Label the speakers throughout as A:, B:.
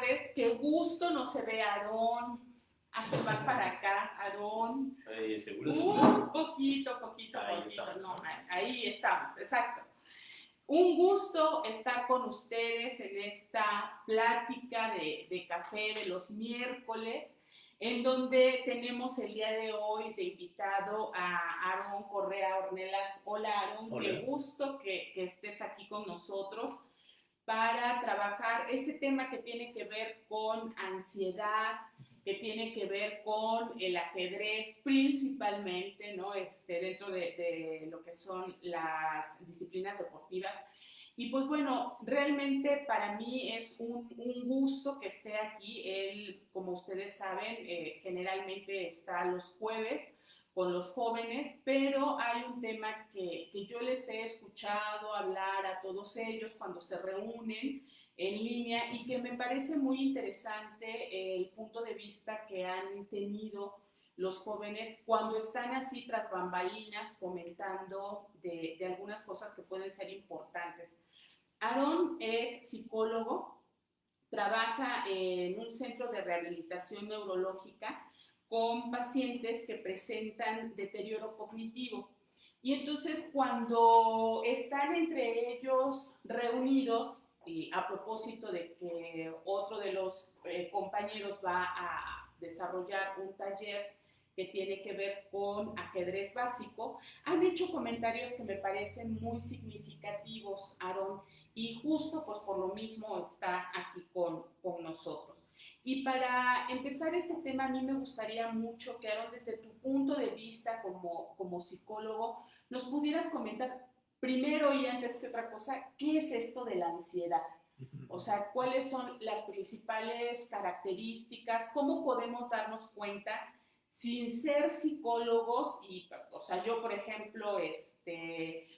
A: tardes. Qué gusto, no se ve Aarón. Hazte más para acá, Aarón.
B: Seguro, seguro.
A: Poquito.
B: Ahí estamos,
A: No,
B: ¿no?
A: ahí estamos, exacto. Un gusto estar con ustedes en esta plática de café de los miércoles, en donde tenemos el día de hoy de invitado a Aarón Correa Ornelas. Hola Aarón,
B: Hola.
A: qué gusto que estés aquí con nosotros para trabajar este tema que tiene que ver con ansiedad, que tiene que ver con el ajedrez principalmente, ¿no? Dentro de lo que son las disciplinas deportivas. Y pues bueno, realmente para mí es un gusto que esté aquí. Él, como ustedes saben, generalmente está los jueves con los jóvenes, pero hay un tema que yo les he escuchado hablar a todos ellos cuando se reúnen en línea y que me parece muy interesante el punto de vista que han tenido los jóvenes cuando están así tras bambalinas comentando de algunas cosas que pueden ser importantes. Aarón es psicólogo, trabaja en un centro de rehabilitación neurológica con pacientes que presentan deterioro cognitivo. Y entonces cuando están entre ellos reunidos, y a propósito de que otro de los compañeros va a desarrollar un taller que tiene que ver con ajedrez básico, han hecho comentarios que me parecen muy significativos, Aarón, y justo pues por lo mismo está aquí con nosotros. Y para empezar este tema, a mí me gustaría mucho que, Aaron, desde tu punto de vista como psicólogo, nos pudieras comentar primero y antes que otra cosa, ¿qué es esto de la ansiedad? O sea, ¿cuáles son las principales características? ¿Cómo podemos darnos cuenta sin ser psicólogos? Y, o sea, yo, por ejemplo,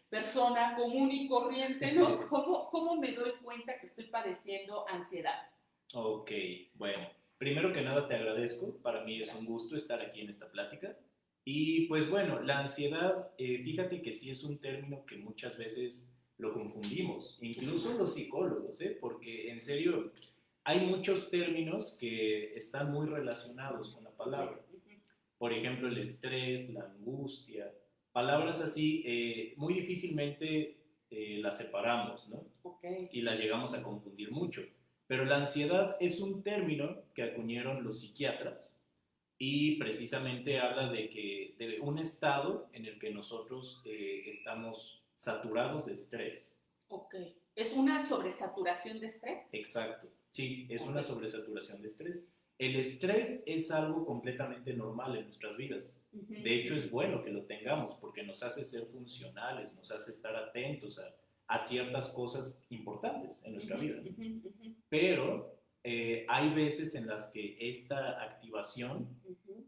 A: persona común y corriente, ¿no? ¿Cómo me doy cuenta que estoy padeciendo ansiedad?
B: Ok, bueno, primero que nada te agradezco, para mí es un gusto estar aquí en esta plática. Y pues bueno, la ansiedad, fíjate que sí es un término que muchas veces lo confundimos, incluso los psicólogos, porque en serio hay muchos términos que están muy relacionados con la palabra. Por ejemplo, el estrés, la angustia, palabras así, muy difícilmente las separamos, ¿no?
A: Okay.
B: Y las llegamos a confundir mucho. Pero la ansiedad es un término que acuñaron los psiquiatras y precisamente habla de un estado en el que nosotros estamos saturados de estrés.
A: Ok. ¿Es una sobresaturación de estrés?
B: Exacto, sí, es una sobresaturación de estrés. El estrés es algo completamente normal en nuestras vidas. De hecho, es bueno que lo tengamos porque nos hace ser funcionales, nos hace estar atentos a ciertas cosas importantes en nuestra vida. Pero hay veces en las que esta activación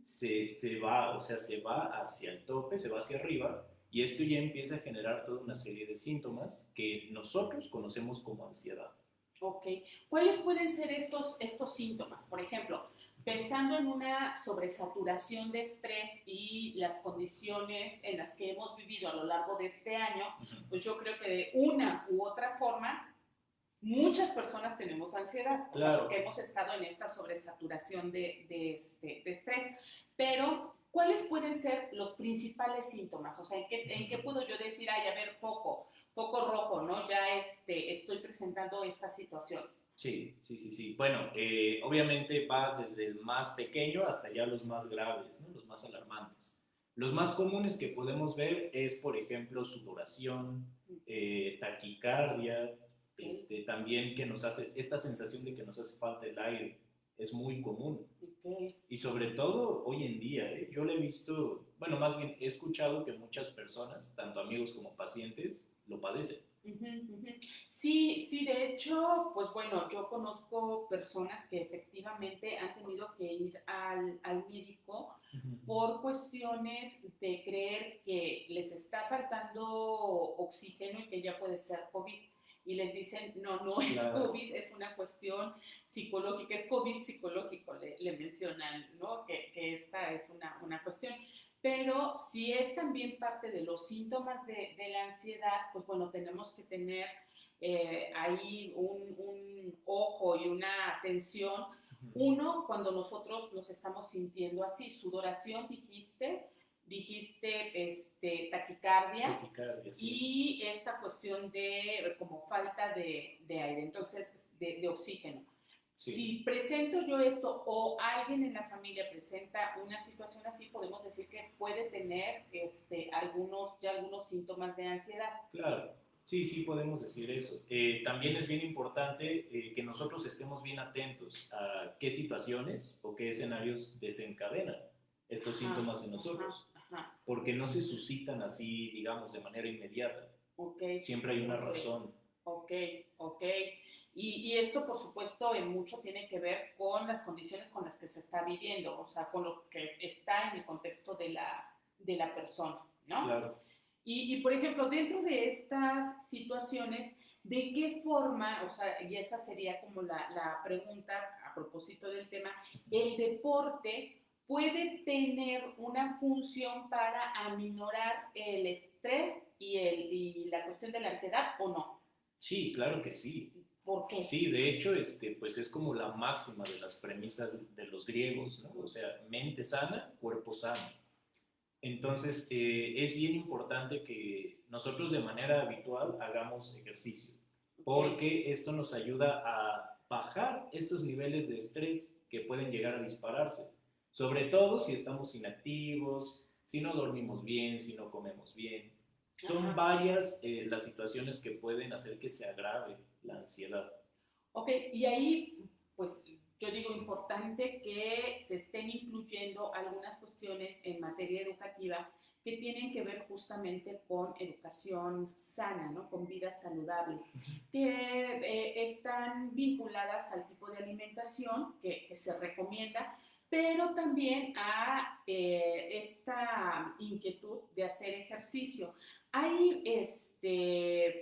B: se va, o sea, se va hacia el tope, se va hacia arriba, y esto ya empieza a generar toda una serie de síntomas que nosotros conocemos como ansiedad.
A: Ok. ¿Cuáles pueden ser estos síntomas? Por ejemplo, pensando en una sobresaturación de estrés y las condiciones en las que hemos vivido a lo largo de este año, pues yo creo que de una u otra forma muchas personas tenemos ansiedad, o sea, porque hemos estado en esta sobresaturación de estrés. Pero, ¿cuáles pueden ser los principales síntomas? O sea, ¿en qué puedo yo decir, ay, a ver, foco rojo, ¿no? Ya estoy presentando estas situaciones.
B: Sí. Bueno, obviamente va desde el más pequeño hasta ya los más graves, ¿no? Los más alarmantes. Los más comunes que podemos ver es, por ejemplo, sudoración, taquicardia, también que nos hace, esta sensación de que nos hace falta el aire, es muy común.
A: Okay.
B: Y sobre todo hoy en día, yo lo he visto, bueno, más bien he escuchado que muchas personas, tanto amigos como pacientes, lo padecen.
A: Sí, de hecho, pues bueno, yo conozco personas que efectivamente han tenido que ir al médico por cuestiones de creer que les está faltando oxígeno y que ya puede ser COVID. Y les dicen, no es COVID, es una cuestión psicológica, es COVID psicológico, le mencionan, ¿no? Que esta es una cuestión. Pero si es también parte de los síntomas de la ansiedad, pues bueno, tenemos que tener ahí un ojo y una atención. Uno, cuando nosotros nos estamos sintiendo así, sudoración, dijiste taquicardia,
B: Sí.
A: y esta cuestión de como falta de aire, entonces de oxígeno.
B: Sí.
A: Si presento yo esto o alguien en la familia presenta una situación así, podemos decir que puede tener algunos síntomas de ansiedad.
B: Claro, sí, podemos decir eso. También es bien importante que nosotros estemos bien atentos a qué situaciones o qué escenarios desencadenan estos síntomas en nosotros, porque no se suscitan así, digamos, de manera inmediata. Siempre hay una razón.
A: Ok. Y esto, por supuesto, en mucho tiene que ver con las condiciones con las que se está viviendo, o sea, con lo que está en el contexto de la persona, ¿no?
B: Claro.
A: Y, por ejemplo, dentro de estas situaciones, ¿de qué forma, o sea, y esa sería como la pregunta a propósito del tema, el deporte puede tener una función para aminorar el estrés y la cuestión de la ansiedad o no?
B: Sí, claro que sí.
A: ¿Por qué?
B: Sí, de hecho, pues es como la máxima de las premisas de los griegos, ¿no? O sea, mente sana, cuerpo sano. Entonces, es bien importante que nosotros de manera habitual hagamos ejercicio, porque esto nos ayuda a bajar estos niveles de estrés que pueden llegar a dispararse, sobre todo si estamos inactivos, si no dormimos bien, si no comemos bien. Son varias las situaciones que pueden hacer que se agrave la ansiedad.
A: Ok, y ahí, pues yo digo importante que se estén incluyendo algunas cuestiones en materia educativa que tienen que ver justamente con educación sana, ¿no? Con vida saludable, que están vinculadas al tipo de alimentación que se recomienda, pero también a esta inquietud de hacer ejercicio. Hay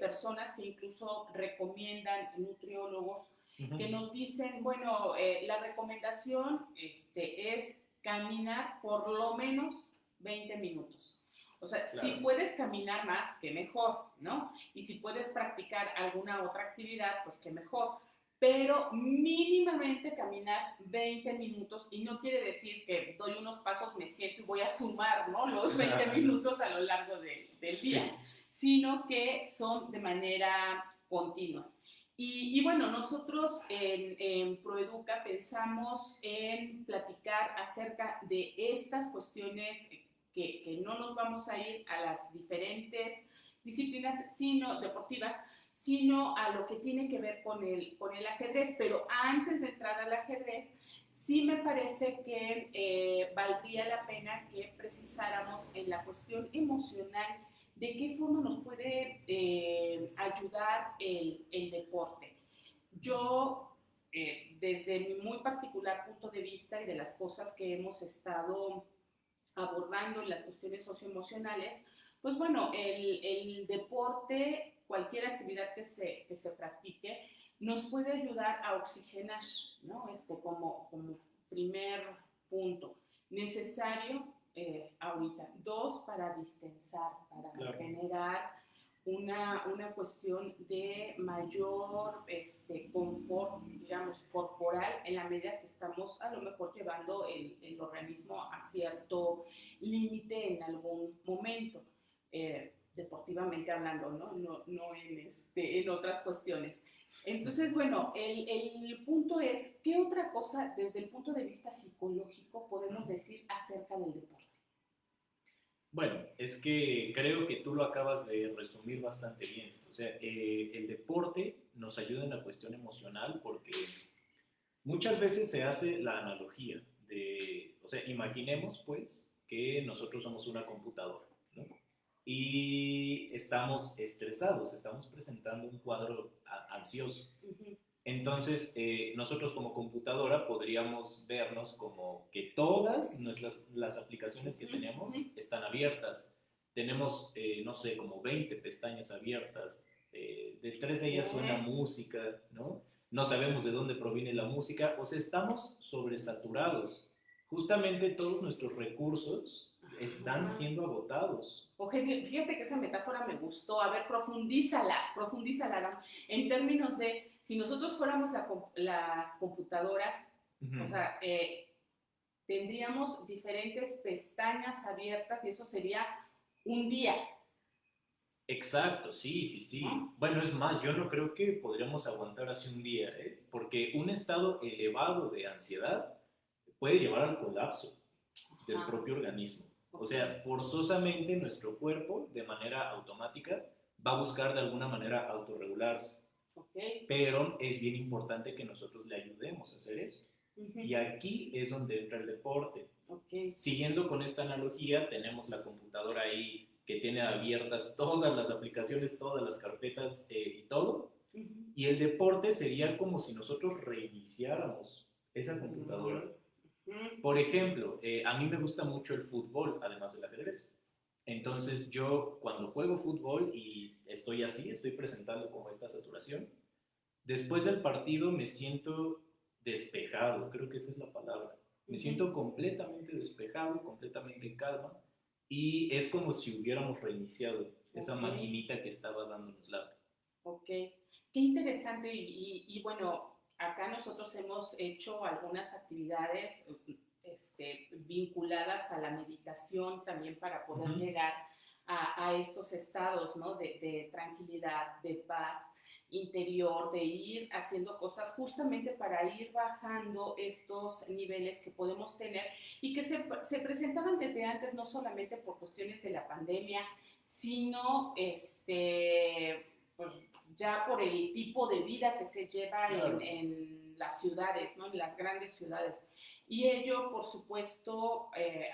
A: personas que incluso recomiendan, nutriólogos, que nos dicen, bueno, la recomendación es caminar por lo menos 20 minutos. O sea, claro, si puedes caminar más, qué mejor, ¿no? Y si puedes practicar alguna otra actividad, pues qué mejor. Pero mínimamente caminar 20 minutos, y no quiere decir que doy unos pasos, me siento y voy a sumar, ¿no? Los 20 minutos a lo largo del día, sino que son de manera continua. Y bueno, nosotros en Proeduca pensamos en platicar acerca de estas cuestiones que no nos vamos a ir a las diferentes disciplinas deportivas, sino a lo que tiene que ver con el ajedrez. Pero antes de entrar al ajedrez, sí me parece que valdría la pena que precisáramos en la cuestión emocional de qué forma nos puede ayudar el deporte. Yo, desde mi muy particular punto de vista y de las cosas que hemos estado abordando en las cuestiones socioemocionales, pues bueno, el deporte, cualquier actividad que se practique, nos puede ayudar a oxigenar, ¿no? Como primer punto necesario ahorita. Dos, para distensar, para generar una cuestión de mayor confort, digamos, corporal, en la medida que estamos a lo mejor llevando el organismo a cierto límite en algún momento, deportivamente hablando, no en otras cuestiones. Entonces, bueno, el punto es, ¿qué otra cosa desde el punto de vista psicológico podemos decir acerca del deporte?
B: Bueno, es que creo que tú lo acabas de resumir bastante bien. O sea, el deporte nos ayuda en la cuestión emocional porque muchas veces se hace la analogía de, o sea, imaginemos pues que nosotros somos una computadora, ¿no? Y estamos estresados, estamos presentando un cuadro ansioso. Entonces, nosotros como computadora podríamos vernos como que todas las aplicaciones que tenemos están abiertas. Tenemos, no sé, como 20 pestañas abiertas. De 3 de ellas suena música, ¿no? No sabemos de dónde proviene la música. O sea, estamos sobresaturados. Justamente todos nuestros recursos están siendo agotados.
A: Fíjate que esa metáfora me gustó. A ver, profundízala, Aram. En términos de, si nosotros fuéramos las computadoras, o sea, tendríamos diferentes pestañas abiertas y eso sería un día.
B: Exacto, sí, sí, sí.
A: ¿No?
B: Bueno, es más, yo no creo que podríamos aguantar así un día, ¿eh? Porque un estado elevado de ansiedad puede llevar al colapso del propio organismo. O sea, forzosamente nuestro cuerpo, de manera automática, va a buscar de alguna manera autorregularse.
A: Okay.
B: Pero es bien importante que nosotros le ayudemos a hacer eso. Y aquí es donde entra el deporte.
A: Okay.
B: Siguiendo con esta analogía, tenemos la computadora ahí que tiene abiertas todas las aplicaciones, todas las carpetas y todo. Y el deporte sería como si nosotros reiniciáramos esa computadora. Por ejemplo, a mí me gusta mucho el fútbol, además del ajedrez. Entonces yo cuando juego fútbol y estoy así, estoy presentando como esta saturación, después del partido me siento despejado, creo que esa es la palabra. Me siento completamente despejado, completamente en calma y es como si hubiéramos reiniciado esa maquinita que estaba dándonos lata.
A: Ok, qué interesante y bueno, acá nosotros hemos hecho algunas actividades vinculadas a la meditación también para poder llegar a estos estados, ¿no? De tranquilidad, de paz interior, de ir haciendo cosas justamente para ir bajando estos niveles que podemos tener y que se presentaban desde antes, no solamente por cuestiones de la pandemia, sino pues, ya por el tipo de vida que se lleva en las ciudades, ¿no? En las grandes ciudades. Y ello, por supuesto,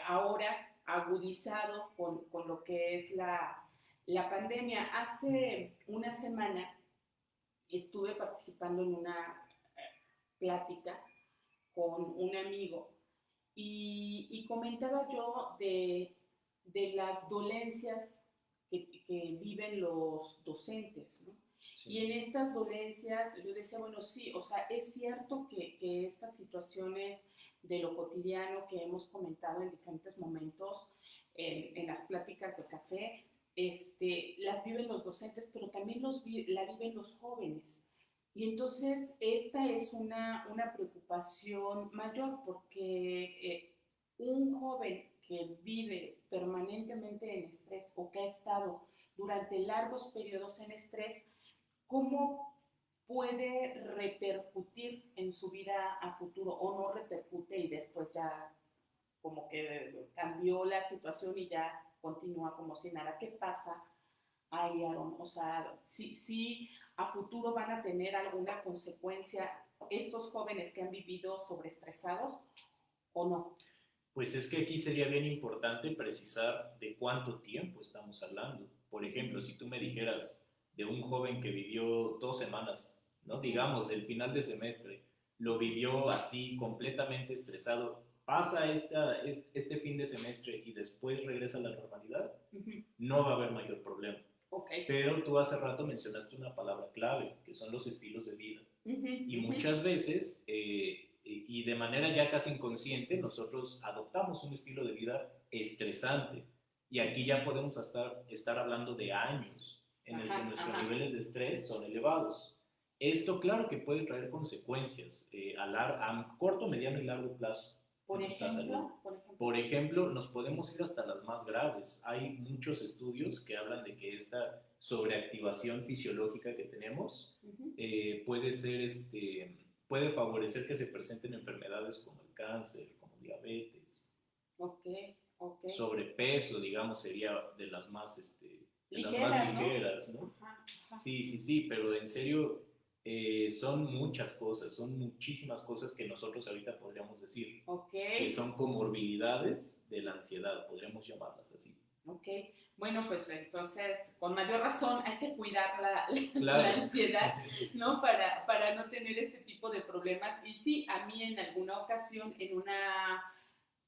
A: ahora agudizado con lo que es la pandemia. Hace una semana estuve participando en una plática con un amigo y comentaba yo de las dolencias que viven los docentes, ¿no? Sí. Y en estas dolencias yo decía, bueno, sí, o sea, es cierto que estas situaciones de lo cotidiano que hemos comentado en diferentes momentos en las pláticas de café, las viven los docentes, pero también la viven los jóvenes. Y entonces esta es una preocupación mayor porque un joven que vive permanentemente en estrés o que ha estado durante largos periodos en estrés, ¿cómo puede repercutir en su vida a futuro o no repercute y después ya como que cambió la situación y ya continúa como si nada? ¿Qué pasa ahí, Aaron? O sea, sí a futuro van a tener alguna consecuencia estos jóvenes que han vivido sobreestresados o no.
B: Pues es que aquí sería bien importante precisar de cuánto tiempo estamos hablando. Por ejemplo, si tú me dijeras de un joven que vivió 2 semanas, ¿no? Digamos, el final de semestre, lo vivió así completamente estresado, pasa este fin de semestre y después regresa a la normalidad, no va a haber mayor problema.
A: Okay.
B: Pero tú hace rato mencionaste una palabra clave, que son los estilos de vida. Y muchas veces, y de manera ya casi inconsciente, nosotros adoptamos un estilo de vida estresante. Y aquí ya podemos estar hablando de años en el que nuestros niveles de estrés son elevados. Esto, claro que puede traer consecuencias a corto, mediano y largo plazo. Por ejemplo, nos podemos ir hasta las más graves. Hay muchos estudios que hablan de que esta sobreactivación fisiológica que tenemos puede favorecer que se presenten enfermedades como el cáncer, como diabetes.
A: Okay.
B: Sobrepeso, digamos, sería de las más, ligeras, ¿no?
A: Ajá.
B: Sí, pero en serio son muchas cosas, son muchísimas cosas que nosotros ahorita podríamos decir que son comorbilidades de la ansiedad, podríamos llamarlas así.
A: Ok, bueno, pues entonces con mayor razón hay que cuidar la ansiedad, ¿no? Para no tener este tipo de problemas. Y sí, a mí en alguna ocasión, en una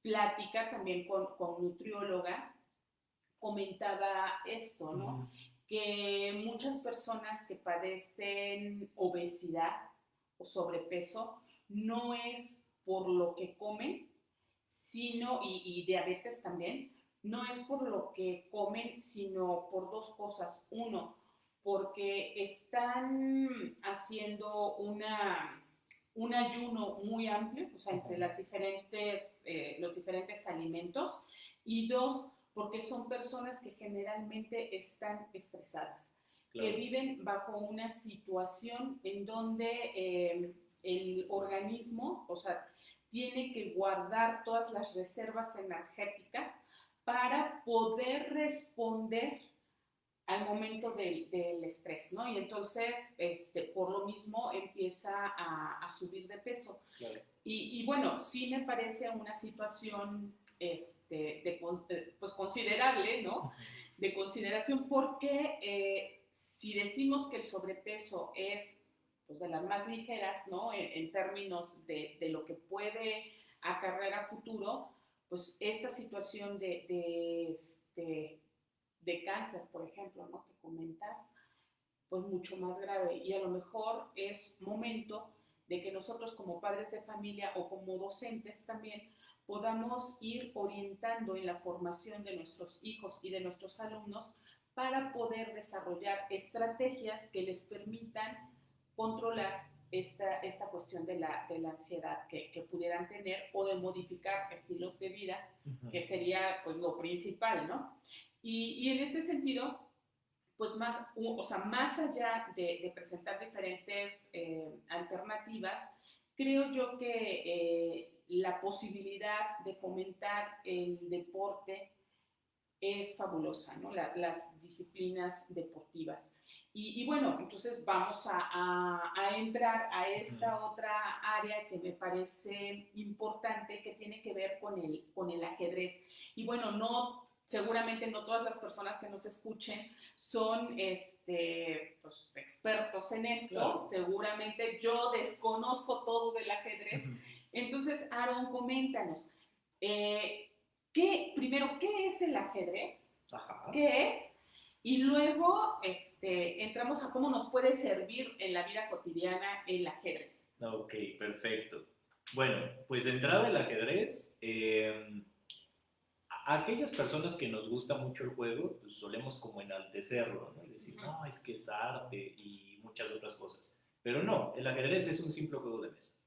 A: plática también con nutrióloga, comentaba esto, ¿no? Que muchas personas que padecen obesidad o sobrepeso no es por lo que comen, sino, y diabetes también, no es por lo que comen, sino por dos cosas. Uno, porque están haciendo un ayuno muy amplio, o sea, entre los diferentes alimentos. Y dos, porque son personas que generalmente están estresadas, que
B: Claro.
A: viven bajo una situación en donde el organismo, o sea, tiene que guardar todas las reservas energéticas para poder responder al momento del estrés, ¿no? Y entonces, por lo mismo, empieza a subir de peso.
B: Claro.
A: Y bueno, sí me parece una situación pues considerable, ¿no? De consideración, porque si decimos que el sobrepeso es pues, de las más ligeras, ¿no? En términos de lo que puede acarrear a futuro, pues esta situación de cáncer, por ejemplo, ¿no? Que comentas, pues mucho más grave. Y a lo mejor es momento de que nosotros como padres de familia o como docentes también podamos ir orientando en la formación de nuestros hijos y de nuestros alumnos para poder desarrollar estrategias que les permitan controlar esta cuestión de la ansiedad que pudieran tener o de modificar estilos de vida, que sería pues lo principal, ¿no? Y en este sentido, pues más, o sea, más allá de presentar diferentes alternativas, creo yo que la posibilidad de fomentar el deporte es fabulosa, ¿no? Las disciplinas deportivas. Y bueno, entonces vamos a entrar a esta otra área que me parece importante, que tiene que ver con el ajedrez. Y bueno, no, seguramente no todas las personas que nos escuchen son pues, expertos en esto. Claro. Seguramente yo desconozco todo del ajedrez. Entonces, Aaron, coméntanos. Primero, ¿qué es el ajedrez?
B: Ajá.
A: ¿Qué es? Y luego entramos a cómo nos puede servir en la vida cotidiana el ajedrez.
B: Ok, perfecto. Bueno, pues entrada el ajedrez, a aquellas personas que nos gusta mucho el juego, pues solemos como enaltecerlo, ¿no? Y decir, no, es que es arte y muchas otras cosas. Pero no, el ajedrez es un simple juego de mesa.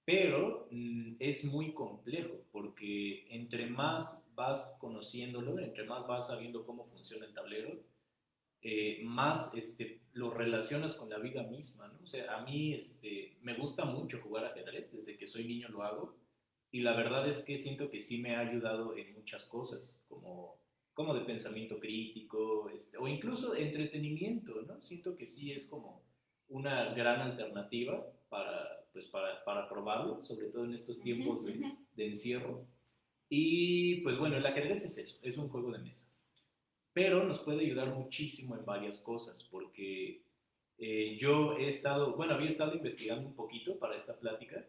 B: Pero es muy complejo porque entre más vas conociéndolo, entre más vas sabiendo cómo funciona el tablero, más lo relacionas con la vida misma, ¿no? O sea, a mí me gusta mucho jugar ajedrez, desde que soy niño lo hago, y la verdad es que siento que sí me ha ayudado en muchas cosas, como de pensamiento crítico, o incluso de entretenimiento, ¿no? Siento que sí es como una gran alternativa para probarlo, sobre todo en estos tiempos de encierro. Y pues bueno, el ajedrez es eso, es un juego de mesa. Pero nos puede ayudar muchísimo en varias cosas, porque yo había estado investigando un poquito para esta plática,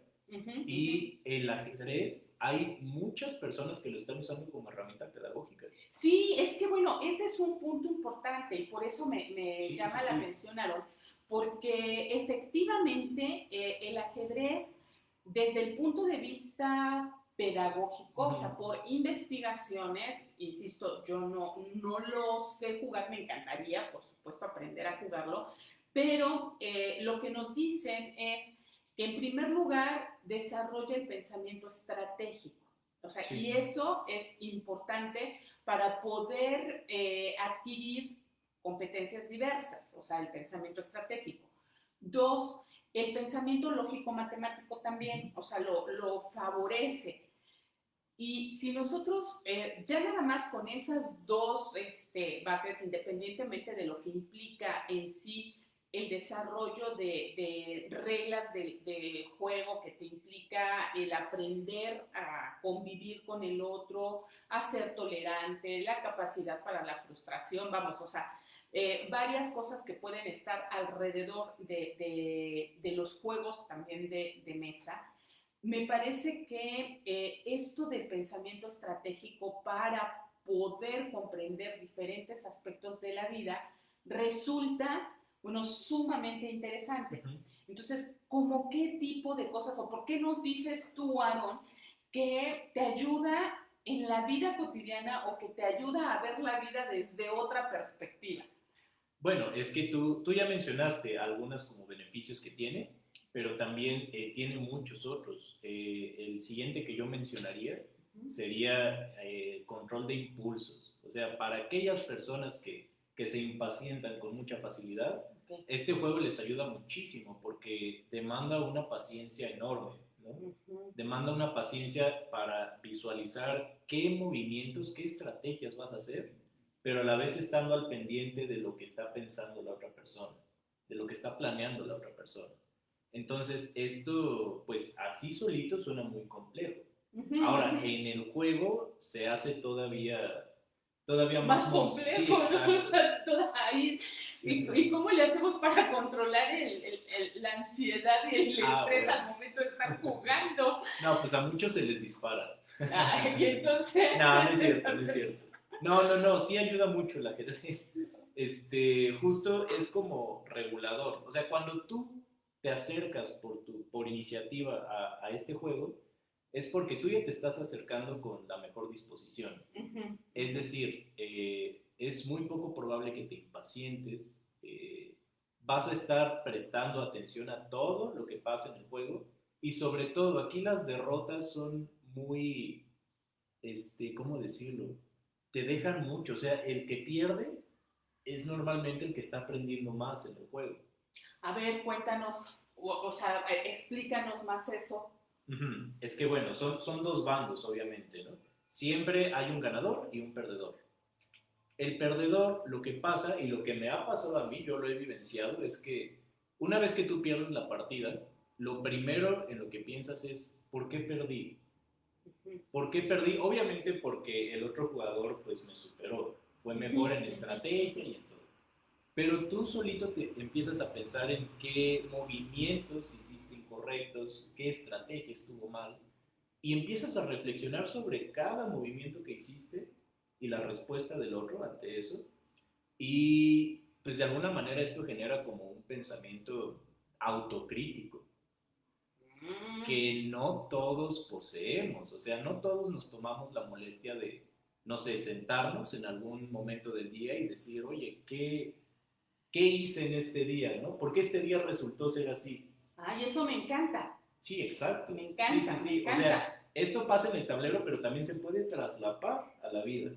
B: y el ajedrez, hay muchas personas que lo están usando como herramienta pedagógica.
A: Sí, es que bueno, ese es un punto importante y por eso me llama la atención, Aaron, porque efectivamente el ajedrez, desde el punto de vista pedagógico, o sea, por investigaciones, insisto, yo no lo sé jugar, me encantaría, por supuesto, aprender a jugarlo, pero lo que nos dicen es que en primer lugar desarrolla el pensamiento estratégico. O sea, y eso es importante para poder adquirir competencias diversas, o sea, el pensamiento estratégico. Dos, el pensamiento lógico-matemático también, o sea, lo favorece. Y si nosotros, ya nada más con esas dos bases, independientemente de lo que implica en sí el desarrollo de reglas de juego que te implica el aprender a convivir con el otro, a ser tolerante, la capacidad para la frustración, vamos, o sea, varias cosas que pueden estar alrededor de los juegos también de mesa. Me parece que esto del pensamiento estratégico para poder comprender diferentes aspectos de la vida resulta, bueno, sumamente interesante. Entonces, ¿cómo qué tipo de cosas o por qué nos dices tú, Aaron, que te ayuda en la vida cotidiana o que te ayuda a ver la vida desde otra perspectiva?
B: Bueno, es que tú ya mencionaste algunos como beneficios que tiene, pero también tiene muchos otros. El siguiente que yo mencionaría sería control de impulsos. O sea, para aquellas personas que se impacientan con mucha facilidad,
A: Okay.
B: este juego les ayuda muchísimo porque demanda una paciencia enorme, ¿no? Demanda una paciencia para visualizar qué movimientos, qué estrategias vas a hacer, pero a la vez estando al pendiente de lo que está pensando la otra persona, de lo que está planeando la otra persona. Entonces, esto, pues así solito suena muy complejo. Ahora, en el juego se hace todavía
A: Más
B: más monstruoso. Sí,
A: complejo, ¿no?
B: exacto.
A: Toda ahí. ¿Y cómo le hacemos para controlar la ansiedad y el estrés
B: Bueno.
A: al momento de estar jugando?
B: No, pues a muchos se les dispara.
A: Y entonces...
B: No, no es cierto, no es cierto. No, sí ayuda mucho el ajedrez. Justo es como regulador. O sea, cuando tú te acercas por iniciativa a este juego, es porque tú ya te estás acercando con la mejor disposición. Es decir, es muy poco probable que te impacientes, vas a estar prestando atención a todo lo que pasa en el juego y sobre todo aquí las derrotas son muy, ¿cómo decirlo? Te dejan mucho, o sea, el que pierde es normalmente el que está aprendiendo más en el juego.
A: A ver, cuéntanos, o sea, explícanos más eso.
B: Es que bueno, son dos bandos obviamente, ¿no? Siempre hay un ganador y un perdedor. El perdedor, lo que pasa y lo que me ha pasado a mí, yo lo he vivenciado, es que una vez que tú pierdes la partida, lo primero en lo que piensas es, ¿por qué perdí? ¿Por qué perdí? Obviamente porque el otro jugador pues me superó, fue mejor en estrategia y en todo. Pero tú solito te empiezas a pensar en qué movimientos hiciste incorrectos, qué estrategia estuvo mal, y empiezas a reflexionar sobre cada movimiento que hiciste y la respuesta del otro ante eso. Y pues de alguna manera esto genera como un pensamiento autocrítico que no todos poseemos. O sea, no todos nos tomamos la molestia de, no sé, sentarnos en algún momento del día y decir, oye, ¿qué hice en este día? ¿No? ¿Por qué este día resultó ser así?
A: Ay, eso me encanta.
B: Sí, exacto.
A: Me encanta,
B: Sí.
A: me encanta.
B: O sea, esto pasa en el tablero, pero también se puede traslapar a la vida,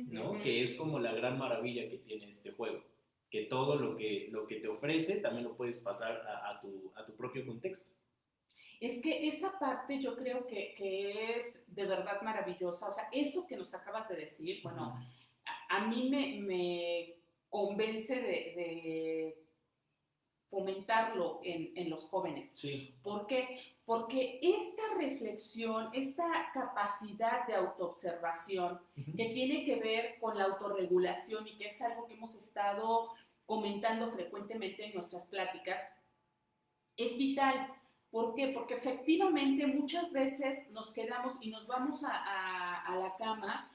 B: ¿no? Que es como la gran maravilla que tiene este juego. Que todo lo que te ofrece también lo puedes pasar a tu propio contexto.
A: Es que esa parte yo creo que es de verdad maravillosa. O sea, eso que nos acabas de decir, bueno, a mí me convence de fomentarlo en los jóvenes.
B: Sí.
A: ¿Por qué? Porque esta reflexión, esta capacidad de autoobservación que tiene que ver con la autorregulación y que es algo que hemos estado comentando frecuentemente en nuestras pláticas, es vital. ¿Por qué? Porque efectivamente muchas veces nos quedamos y nos vamos a la cama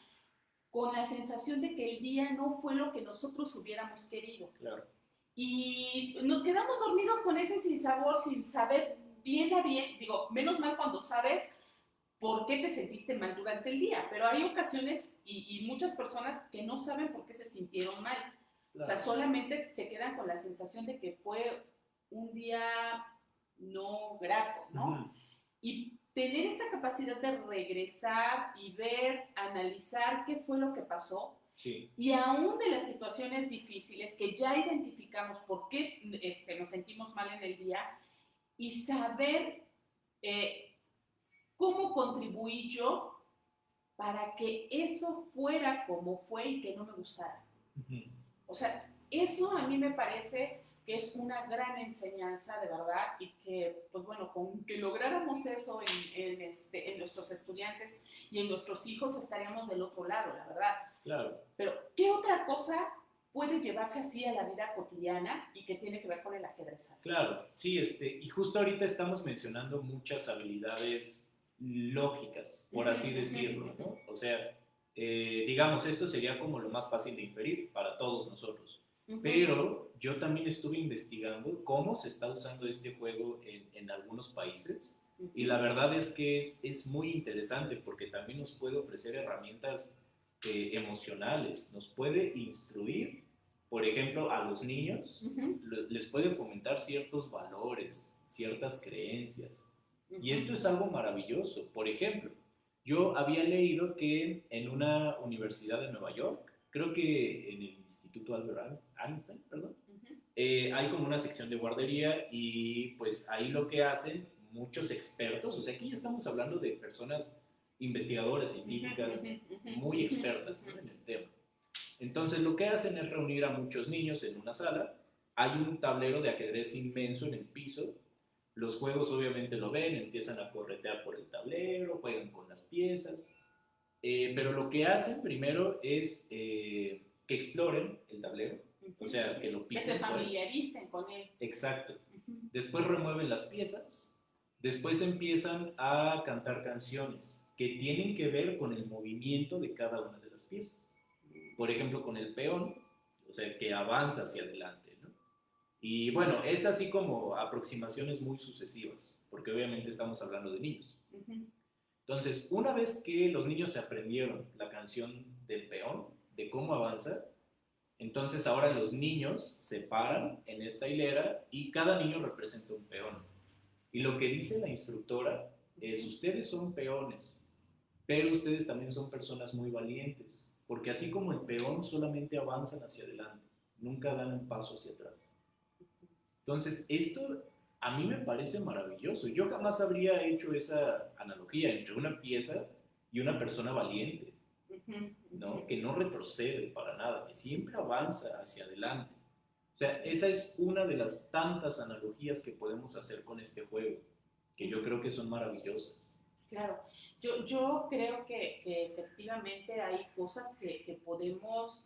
A: con la sensación de que el día no fue lo que nosotros hubiéramos querido.
B: Claro.
A: Y nos quedamos dormidos con ese sinsabor, sin saber bien a bien, digo, menos mal cuando sabes por qué te sentiste mal durante el día, pero hay ocasiones y muchas personas que no saben por qué se sintieron mal. Claro. O sea, solamente se quedan con la sensación de que fue un día no grato, ¿no? Y tener esta capacidad de regresar y ver, analizar qué fue lo que pasó.
B: Sí.
A: Y aún de las situaciones difíciles que ya identificamos por qué nos sentimos mal en el día y saber cómo contribuí yo para que eso fuera como fue y que no me gustara. O sea, eso a mí me parece que es una gran enseñanza de verdad y que, pues bueno, con que lográramos eso en nuestros estudiantes y en nuestros hijos estaríamos del otro lado, la verdad.
B: Claro.
A: Pero, ¿qué otra cosa puede llevarse así a la vida cotidiana y que tiene que ver con el ajedrez?
B: Claro, sí, y justo ahorita estamos mencionando muchas habilidades lógicas, por así decirlo, ¿no? O sea, digamos, esto sería como lo más fácil de inferir para todos nosotros. Pero yo también estuve investigando cómo se está usando este juego en algunos países Y la verdad es que es muy interesante porque también nos puede ofrecer herramientas emocionales, nos puede instruir, por ejemplo, a los niños, les puede fomentar ciertos valores, ciertas creencias. Y esto es algo maravilloso. Por ejemplo, yo había leído que en una universidad de Nueva York, creo que en el Instituto Albert Einstein, perdón, hay como una sección de guardería y pues ahí lo que hacen muchos expertos, o sea, aquí ya estamos hablando de personas investigadoras, científicas, muy expertas, ¿no?, en el tema. Entonces lo que hacen es reunir a muchos niños en una sala, hay un tablero de ajedrez inmenso en el piso, los juegos obviamente lo ven, empiezan a corretear por el tablero, juegan con las piezas, pero lo que hacen primero es que exploren el tablero, o sea, que lo pisen.
A: Que se familiaricen con él.
B: Exacto. Después remueven las piezas, después empiezan a cantar canciones que tienen que ver con el movimiento de cada una de las piezas. Por ejemplo, con el peón, o sea, que avanza hacia adelante, ¿no? Y bueno, es así como aproximaciones muy sucesivas, porque obviamente estamos hablando de niños. Entonces, una vez que los niños se aprendieron la canción del peón, de cómo avanza, entonces ahora los niños se paran en esta hilera y cada niño representa un peón. Y lo que dice la instructora es, ustedes son peones, pero ustedes también son personas muy valientes, porque así como el peón solamente avanzan hacia adelante, nunca dan un paso hacia atrás. Entonces, esto a mí me parece maravilloso. Yo jamás habría hecho esa analogía entre una pieza y una persona valiente, ¿no? Que no retrocede para nada, que siempre avanza hacia adelante. O sea, esa es una de las tantas analogías que podemos hacer con este juego, que yo creo que son maravillosas.
A: Claro, yo creo que efectivamente hay cosas que podemos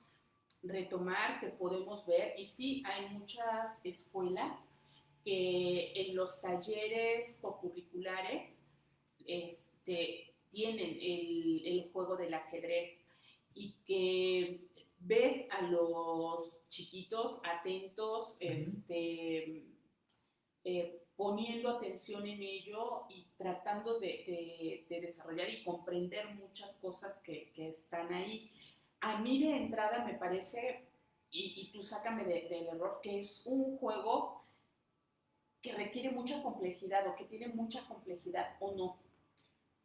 A: retomar, que podemos ver, y sí, hay muchas escuelas que en los talleres cocurriculares tienen el juego del ajedrez y que ves a los chiquitos atentos, poniendo atención en ello y tratando de desarrollar y comprender muchas cosas que están ahí. A mí de entrada me parece, y tú sácame del error, que es un juego que requiere mucha complejidad o que tiene mucha complejidad, ¿o no?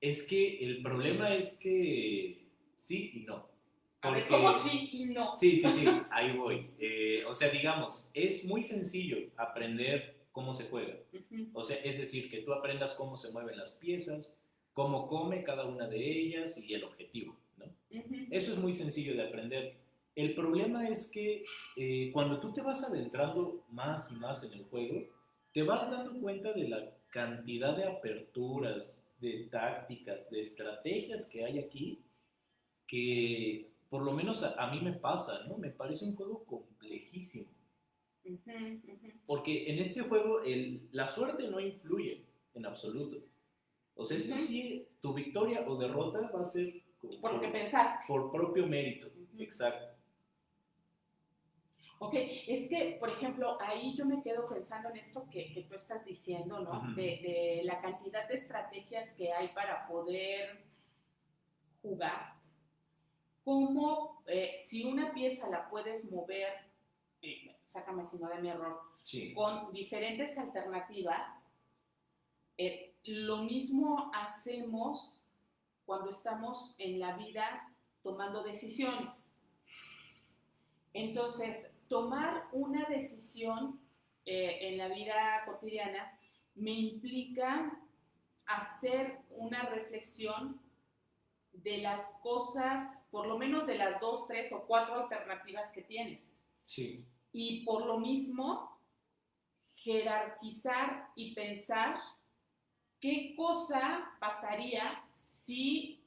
B: Es que el problema es que sí y no.
A: A ver, ¿cómo sí y no?
B: Sí, ahí voy. O sea, digamos, es muy sencillo aprender cómo se juega. O sea, es decir, que tú aprendas cómo se mueven las piezas, cómo come cada una de ellas y el objetivo, ¿no? Eso es muy sencillo de aprender. El problema es que cuando tú te vas adentrando más y más en el juego, te vas dando cuenta de la cantidad de aperturas, de tácticas, de estrategias que hay aquí, que por lo menos a mí me pasa, ¿no? Me parece un juego complejísimo. Porque en este juego la suerte no influye en absoluto. O sea, esto sí, tu victoria o derrota va a ser
A: porque pensaste.
B: Por propio mérito, exacto.
A: Ok, es que, por ejemplo, ahí yo me quedo pensando en esto que tú estás diciendo, ¿no? De la cantidad de estrategias que hay para poder jugar. Cómo, si una pieza la puedes mover, sácame si no de mi error,
B: sí,
A: con diferentes alternativas, lo mismo hacemos cuando estamos en la vida tomando decisiones. Entonces, tomar una decisión en la vida cotidiana me implica hacer una reflexión de las cosas, por lo menos de las 2, 3 o 4 alternativas que tienes.
B: Sí.
A: Y por lo mismo, jerarquizar y pensar qué cosa pasaría si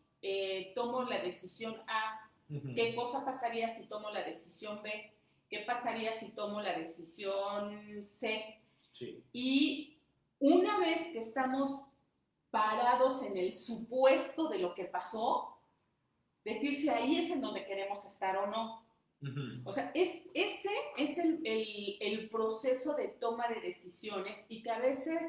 A: tomo la decisión A, qué cosa pasaría si tomo la decisión B, qué pasaría si tomo la decisión C.
B: Sí.
A: Y una vez que estamos parados en el supuesto de lo que pasó, decir si ahí es en donde queremos estar o no. O sea, ese es el proceso de toma de decisiones y que a veces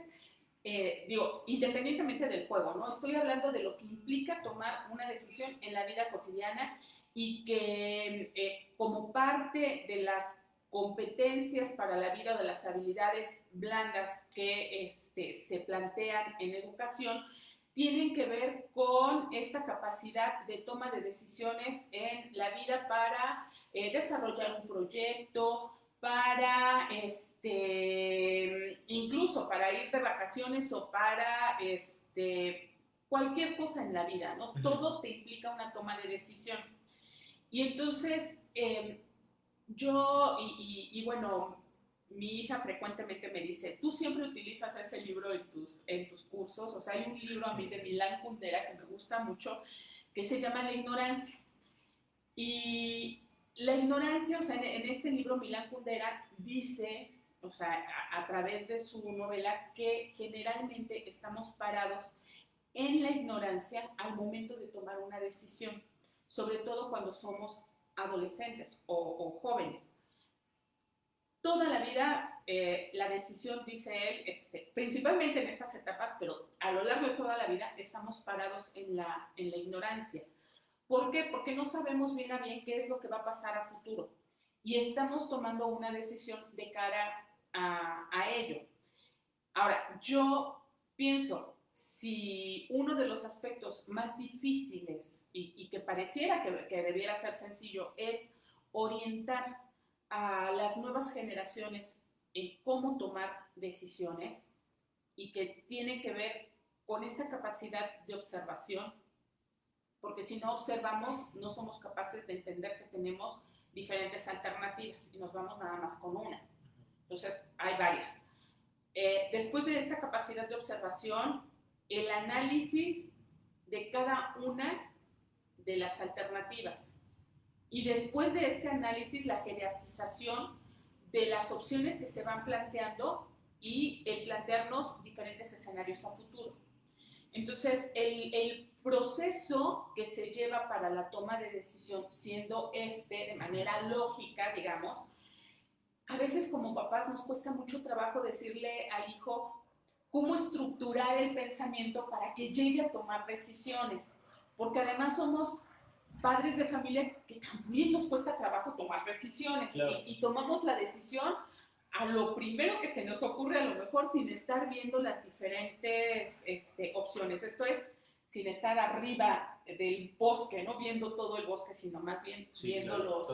A: independientemente del juego, ¿no? Estoy hablando de lo que implica tomar una decisión en la vida cotidiana y que como parte de las competencias para la vida, de las habilidades blandas que se plantean en educación, tienen que ver con esta capacidad de toma de decisiones en la vida para desarrollar un proyecto, para incluso para ir de vacaciones o para cualquier cosa en la vida, ¿no? Todo te implica una toma de decisión. Y entonces bueno, mi hija frecuentemente me dice, tú siempre utilizas ese libro en tus cursos. O sea, hay un libro a mí de Milan Kundera que me gusta mucho, que se llama La ignorancia. Y la ignorancia, o sea, en este libro Milan Kundera dice, o sea, a través de su novela, que generalmente estamos parados en la ignorancia al momento de tomar una decisión, sobre todo cuando somos adolescentes o jóvenes. Toda la vida la decisión, dice él, principalmente en estas etapas, pero a lo largo de toda la vida estamos parados en la ignorancia. ¿Por qué? Porque no sabemos bien a bien qué es lo que va a pasar a futuro y estamos tomando una decisión de cara a ello. Ahora, yo pienso, si uno de los aspectos más difíciles y que pareciera que debiera ser sencillo es orientar a las nuevas generaciones en cómo tomar decisiones y que tiene que ver con esta capacidad de observación, porque si no observamos no somos capaces de entender que tenemos diferentes alternativas y nos vamos nada más con una. Entonces hay varias. Después de esta capacidad de observación, el análisis de cada una de las alternativas. Y después de este análisis, la jerarquización de las opciones que se van planteando y el plantearnos diferentes escenarios a futuro. Entonces, el proceso que se lleva para la toma de decisión, siendo de manera lógica, digamos, a veces como papás nos cuesta mucho trabajo decirle al hijo cómo estructurar el pensamiento para que llegue a tomar decisiones, porque además somos padres de familia que también nos cuesta trabajo tomar decisiones. Claro. Y tomamos la decisión a lo primero que se nos ocurre, a lo mejor sin estar viendo las diferentes opciones. Esto es, sin estar arriba del bosque, no viendo todo el bosque, sino más bien viendo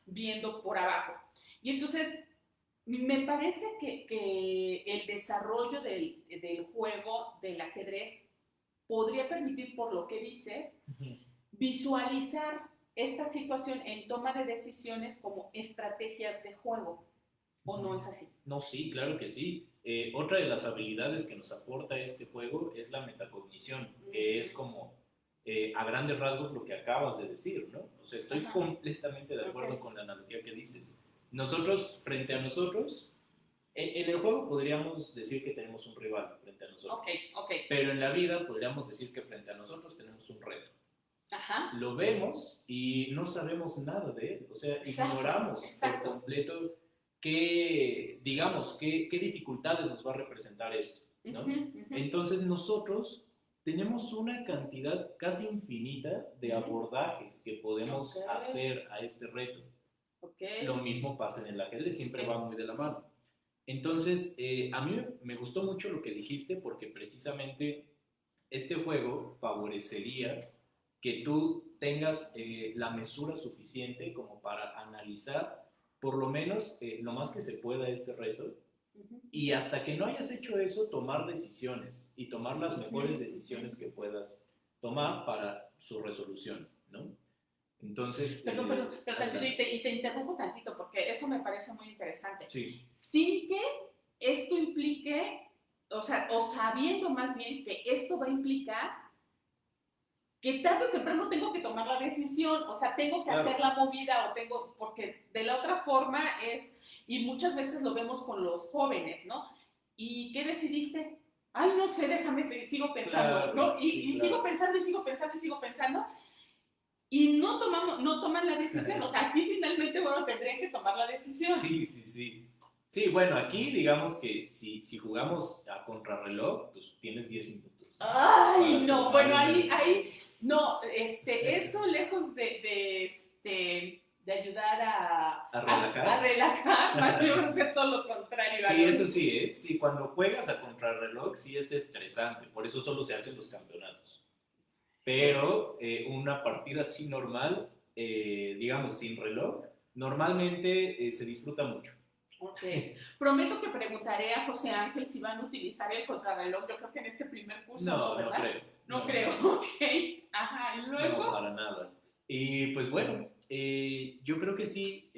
A: viendo por abajo. Y entonces, me parece que el desarrollo del juego del ajedrez podría permitir, por lo que dices, visualizar esta situación en toma de decisiones como estrategias de juego. ¿O no es así?
B: No, sí, claro que sí. Otra de las habilidades que nos aporta este juego es la metacognición, que es como a grandes rasgos lo que acabas de decir, ¿no? O sea, estoy completamente de acuerdo con la analogía que dices. Nosotros, frente a nosotros, en el juego podríamos decir que tenemos un rival frente a nosotros. Pero en la vida podríamos decir que frente a nosotros tenemos un reto. Lo vemos y no sabemos nada de él. O sea, ignoramos por completo qué dificultades nos va a representar esto, ¿no? Entonces nosotros tenemos una cantidad casi infinita de abordajes que podemos hacer a este reto. Lo mismo pasa en el ajedrez, siempre va muy de la mano. Entonces, a mí me gustó mucho lo que dijiste, porque precisamente este juego favorecería que tú tengas la mesura suficiente como para analizar por lo menos lo más que se pueda este reto, y hasta que no hayas hecho eso, tomar decisiones y tomar las mejores decisiones que puedas tomar para su resolución, ¿no? Entonces...
A: Perdón, y te interrumpo tantito, porque eso me parece muy interesante.
B: Sí.
A: Sin que esto implique, o sabiendo más bien que esto va a implicar que tarde o temprano tengo que tomar la decisión, o sea, tengo que hacer la movida, porque de la otra forma y muchas veces lo vemos con los jóvenes, ¿no? ¿Y qué decidiste? Ay, no sé, déjame, sigo pensando, ¿no? Y sigo pensando, y sigo pensando, y sigo pensando, y no toman la decisión. O sea, aquí finalmente, tendrían que tomar la decisión.
B: Sí. Sí, bueno, aquí digamos que si jugamos a contrarreloj, pues tienes 10 minutos, ¿no?
A: Ay,
B: Para
A: no,
B: tomar
A: bueno,
B: una
A: ahí,
B: decisión.
A: no, eso lejos de ayudar
B: ¿A
A: a
B: relajar?
A: relajar, más bien va a ser todo lo contrario,
B: Sí,
A: algo
B: eso sí, ¿eh? Sí, cuando juegas a contrarreloj sí es estresante, por eso solo se hacen los campeonatos.
A: sí.
B: Pero una partida así normal, digamos sin reloj, normalmente se disfruta mucho.
A: Ok. Prometo que preguntaré a José Ángel si van a utilizar el contrarreloj. Yo creo que en este primer curso no,
B: No, no
A: ¿verdad?
B: creo.
A: No
B: No,
A: creo,
B: no, no.
A: ok. Ajá, y
B: No,
A: luego.
B: para nada. Y pues bueno, yo creo que sí,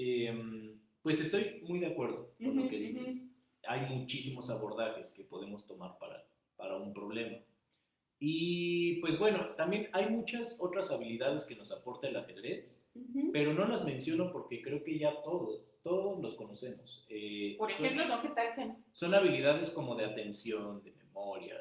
B: pues estoy muy de acuerdo con
A: Ujú,
B: lo que
A: ujú,
B: dices. Hay muchísimos abordajes que podemos tomar para un problema. Y pues bueno, también hay muchas otras habilidades que nos aporta el ajedrez,
A: ujú.
B: pero no las menciono porque creo que ya todos los conocemos.
A: Por ejemplo, ¿no? ¿Qué tal que
B: Son habilidades como de atención, de memoria,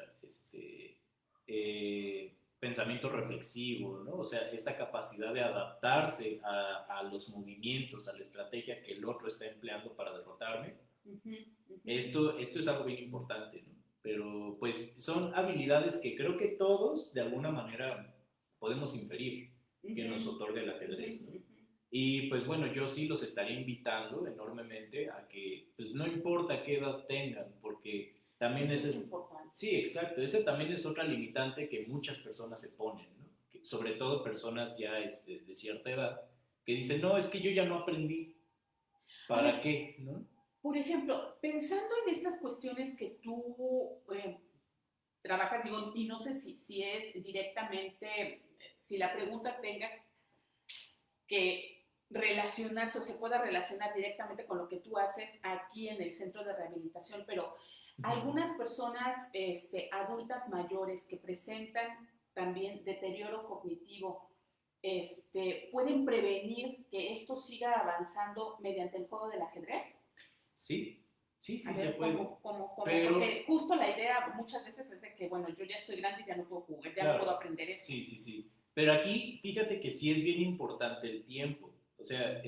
B: pensamiento reflexivo, ¿no? O sea, esta capacidad de adaptarse a los movimientos, a la estrategia que el otro está empleando para derrotarme.
A: ujú, ujú,
B: Esto es algo bien importante, ¿no? Pero pues son habilidades que creo que todos de alguna manera podemos inferir que
A: ujú,
B: nos otorga el
A: ujú,
B: ajedrez, ¿no?
A: ujú.
B: Y pues bueno, yo sí los estaría invitando enormemente a que pues no importa qué edad tengan, porque también
A: Eso
B: ese
A: es
B: es,
A: importante.
B: sí, exacto, ese también es otra limitante que muchas personas se ponen, ¿no? Sobre todo personas ya de cierta edad, que dicen, no, es que yo ya no aprendí,
A: A
B: ¿para
A: ver,
B: qué? ¿No?
A: por ejemplo, pensando en estas cuestiones que tú trabajas, digo, y no sé si es directamente, si la pregunta tenga que relacionarse o se pueda relacionar directamente con lo que tú haces aquí en el centro de rehabilitación, pero algunas personas adultas mayores que presentan también deterioro cognitivo, pueden prevenir que esto siga avanzando mediante el juego del ajedrez.
B: Sí, sí,
A: A
B: sí se
A: ver,
B: puede,
A: porque
B: pero
A: justo la idea muchas veces es de que, bueno, yo ya estoy grande y ya no puedo jugar, ya no puedo
B: claro,
A: aprender esto.
B: sí, sí, sí. Pero aquí fíjate que sí es bien importante el tiempo. O sea,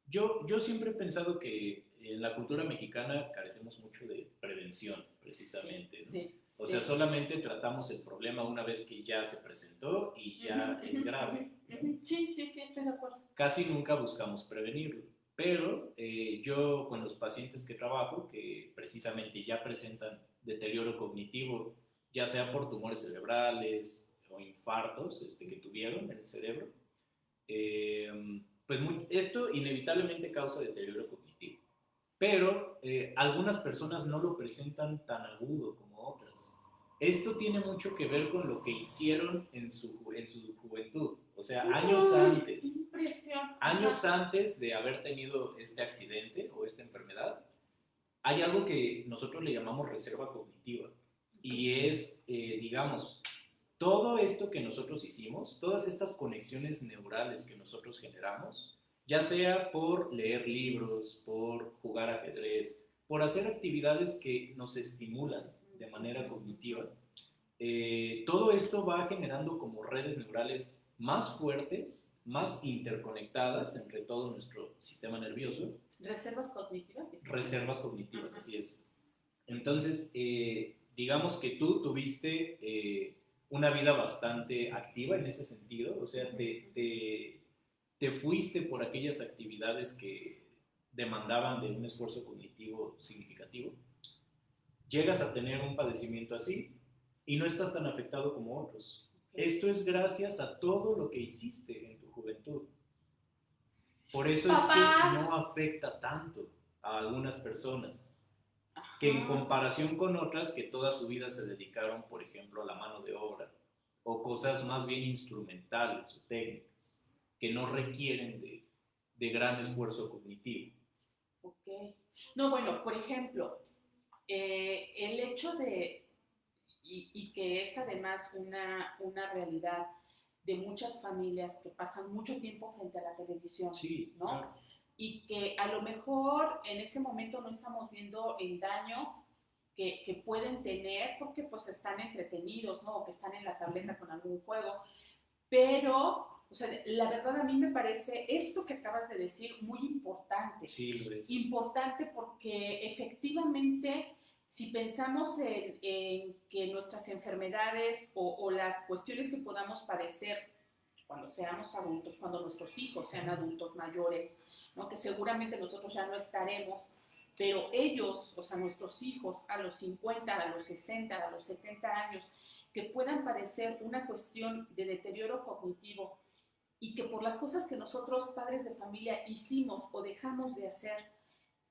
B: yo siempre he pensado que en la cultura mexicana carecemos mucho de prevención,
A: Sí,
B: precisamente, ¿no?
A: sí,
B: O sea,
A: sí.
B: solamente tratamos el problema una vez que ya se presentó y
A: Ujú,
B: ya
A: ujú,
B: es grave,
A: ujú,
B: ¿no?
A: ujú. Sí, sí, sí, estoy de acuerdo.
B: Casi nunca buscamos prevenirlo. Pero yo con los pacientes que trabajo, que precisamente ya presentan deterioro cognitivo, ya sea por tumores cerebrales o infartos que tuvieron en el cerebro, pues esto inevitablemente causa deterioro cognitivo. Pero algunas personas no lo presentan tan agudo como otras. Esto tiene mucho que ver con lo que hicieron en su juventud, o sea,
A: Uy, impresión.
B: años
A: Ajá.
B: antes de haber tenido este accidente o esta enfermedad, hay algo que nosotros le llamamos reserva cognitiva y es, digamos, todo esto que nosotros hicimos, todas estas conexiones neurales que nosotros generamos, ya sea por leer libros, por jugar ajedrez, por hacer actividades que nos estimulan de manera cognitiva, todo esto va generando como redes neurales más fuertes, más interconectadas entre todo nuestro sistema nervioso,
A: Reservas cognitivas, dijiste.
B: reservas cognitivas,
A: Ajá.
B: así es. Entonces, digamos que tú tuviste una vida bastante activa en ese sentido, o sea,
A: Ujú, ujú.
B: te fuiste por aquellas actividades que demandaban de un esfuerzo cognitivo significativo, llegas a tener un padecimiento así y no estás tan afectado como otros.
A: Ok.
B: Esto es gracias a todo lo que hiciste en tu juventud. Por eso es que
A: Papás.
B: no afecta tanto a algunas personas que en
A: Ajá.
B: comparación con otras que toda su vida se dedicaron, por ejemplo, a la mano de obra o cosas más bien instrumentales o técnicas que no requieren de gran esfuerzo cognitivo.
A: Ok. No, bueno, por ejemplo, el hecho de, y que es además una realidad de muchas familias que pasan mucho tiempo frente a la televisión,
B: Sí,
A: ¿no?
B: claro.
A: Y que a lo mejor en ese momento no estamos viendo el daño que pueden tener porque pues están entretenidos, ¿no? O que están en la tableta con algún juego, pero O sea, la verdad a mí me parece esto que acabas de decir muy importante.
B: Sí, lo es.
A: Importante porque efectivamente, si pensamos en que nuestras enfermedades o las cuestiones que podamos padecer cuando seamos adultos, cuando nuestros hijos sean adultos mayores, ¿no? Que seguramente nosotros ya no estaremos, pero ellos, o sea, nuestros hijos a los 50, a los 60, a los 70 años, que puedan padecer una cuestión de deterioro cognitivo y que por las cosas que nosotros, padres de familia, hicimos o dejamos de hacer,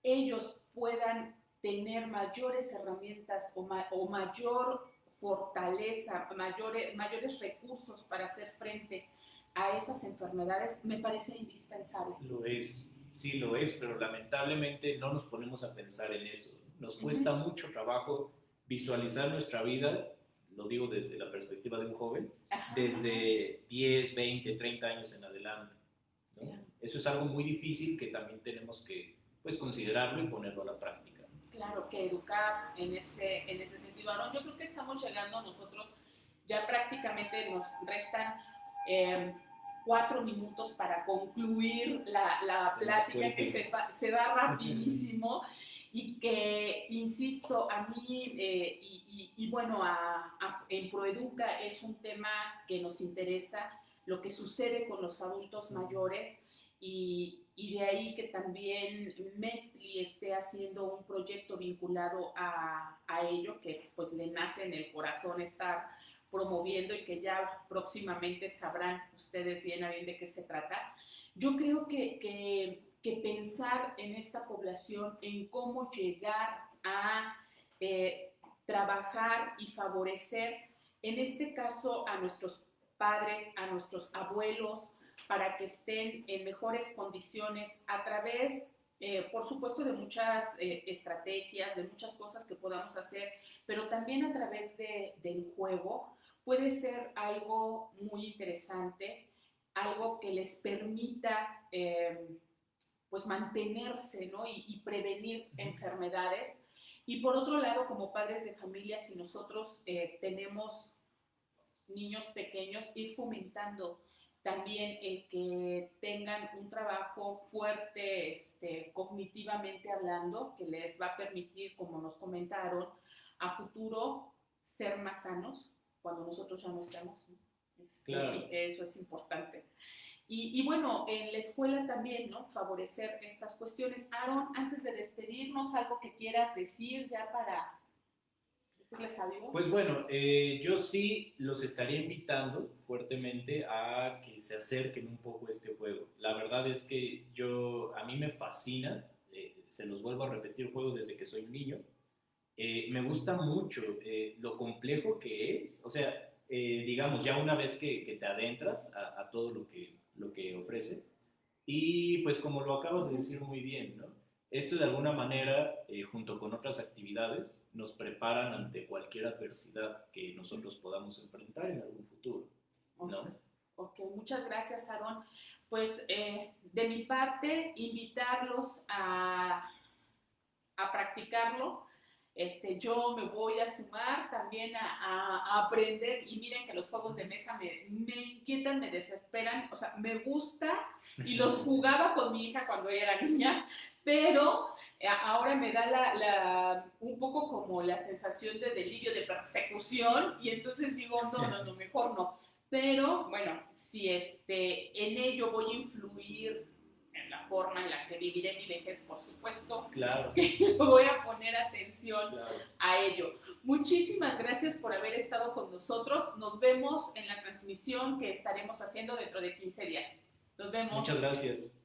A: ellos puedan tener mayores herramientas o mayor fortaleza, mayores recursos para hacer frente a esas enfermedades, me parece indispensable.
B: Lo es, sí lo es, pero lamentablemente no nos ponemos a pensar en eso. Nos cuesta mucho trabajo visualizar nuestra vida, lo digo desde la perspectiva de un joven, desde 10, 20, 30 años en adelante, ¿no? Claro. Eso es algo muy difícil que también tenemos que, pues, considerarlo y ponerlo a la práctica.
A: Claro, que educar en ese sentido. Aaron, yo creo que estamos llegando nosotros, ya prácticamente nos restan 4 minutos para concluir la plática, que se va rapidísimo y que, insisto, a mí y bueno, en Proeduca es un tema que nos interesa, lo que sucede con los adultos mayores, y de ahí que también Mestli esté haciendo un proyecto vinculado a ello, que pues le nace en el corazón estar promoviendo y que ya próximamente sabrán ustedes bien a bien de qué se trata. Yo creo que pensar en esta población, en cómo llegar a trabajar y favorecer, en este caso a nuestros padres, a nuestros abuelos, para que estén en mejores condiciones a través, por supuesto, de muchas estrategias, de muchas cosas que podamos hacer, pero también a través del juego, puede ser algo muy interesante, algo que les permita pues mantenerse, ¿no? y prevenir enfermedades. Y por otro lado, como padres de familia, si nosotros tenemos niños pequeños, ir fomentando también el que tengan un trabajo fuerte cognitivamente hablando, que les va a permitir, como nos comentaron, a futuro ser más sanos cuando nosotros ya no estemos, ¿no?
B: Claro.
A: Y que eso es importante. Y bueno, en la escuela también, ¿no? Favorecer estas cuestiones. Aaron, antes de despedirnos, algo que quieras decir ya para decirles adiós.
B: Pues bueno, yo sí los estaría invitando fuertemente a que se acerquen un poco a este juego. La verdad es que a mí me fascina, se los vuelvo a repetir, juego desde que soy un niño. Me gusta mucho lo complejo que es, o sea, digamos, ya una vez que te adentras a todo lo que ofrece, y pues como lo acabas de decir muy bien, ¿no? Esto de alguna manera, junto con otras actividades, nos preparan ante cualquier adversidad que nosotros podamos enfrentar en algún futuro, ¿no?
A: Ok, muchas gracias, Aaron. Pues de mi parte, invitarlos a practicarlo. Yo me voy a sumar también a aprender, y miren que los juegos de mesa me inquietan, me desesperan, o sea, me gusta, y los jugaba con mi hija cuando ella era niña, pero ahora me da un poco como la sensación de delirio, de persecución, y entonces digo, no, mejor no. Pero bueno, si en ello voy a influir en la forma en la que viviré mi vejez, por supuesto,
B: claro,
A: que voy a poner atención,
B: claro,
A: a ello. Muchísimas gracias por haber estado con nosotros. Nos vemos en la transmisión que estaremos haciendo dentro de 15 días. Nos vemos.
B: Muchas gracias.